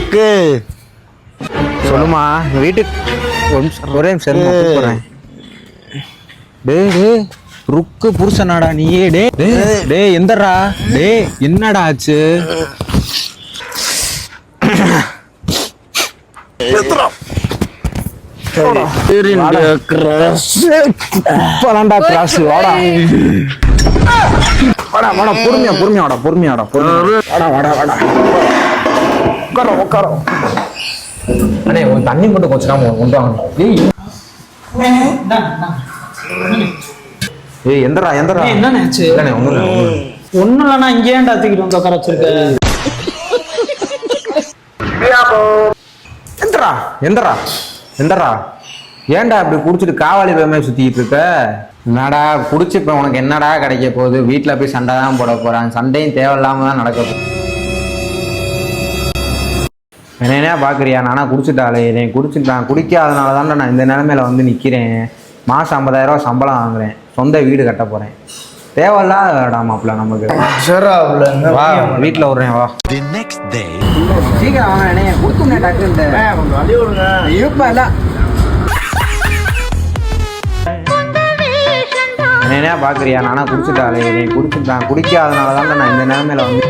ருக்கு சொல்லுமா வீட்டுக்கு ஒரே நிமிஷம் கூப்பிடுறேன். டே ருக்கு புருஷனாடா நீயே. டே எந்தடா டே என்னடா ஆச்சு? இப்பதான்டா கிராஸ். வாடா வாடா வாடா பொறுமையாடா. வாடா உட்கார. அண்ணே ஒரு தண்ணி மட்டும் கொஞ்சம் கொண்டு வாங்க. ஏய் எந்தரா என்ன ஆச்சு? ஒண்ணும் இல்லைண்ணா இங்கே ஏன்டா தூக்கிட்டு வந்து உட்கார வச்சிருக்க? எந்தரா ஏன்டா இப்படி குடிச்சிட்டு காவாலி வேமே சுத்திட்டு இருக்க? என்னடா குடிச்சு இப்ப உனக்கு என்னடா கிடைக்க போகுது? வீட்டுல போய் சண்டை தான் போட போறான். சண்டையும் தேவையில்லாம தான் நடக்க போகுது. என்னையா பாக்குறியா? நானா குடிச்சிட்டாலே நான் குடிக்காதனால தான் நான் இந்த நிலைமையில வந்து நிக்கிறேன். மாசம் 50,000 ரூபாய் சம்பளம் வாங்குறேன். சொந்த வீடு கட்ட போறேன். தேவையில்லாடா மாப்பிள்ள நமக்கு. வா வீட்டுல விடுறேன் வா. சீக்கிரம் வாங்க என்னைய குடுத்துனே டாக்டர் இருப்பா இல்ல என்னையா பாக்குறியா? நானா குடிச்சிட்டாலே நான் குடிக்காதனால தான் நான் இந்த நிலைமையில வந்து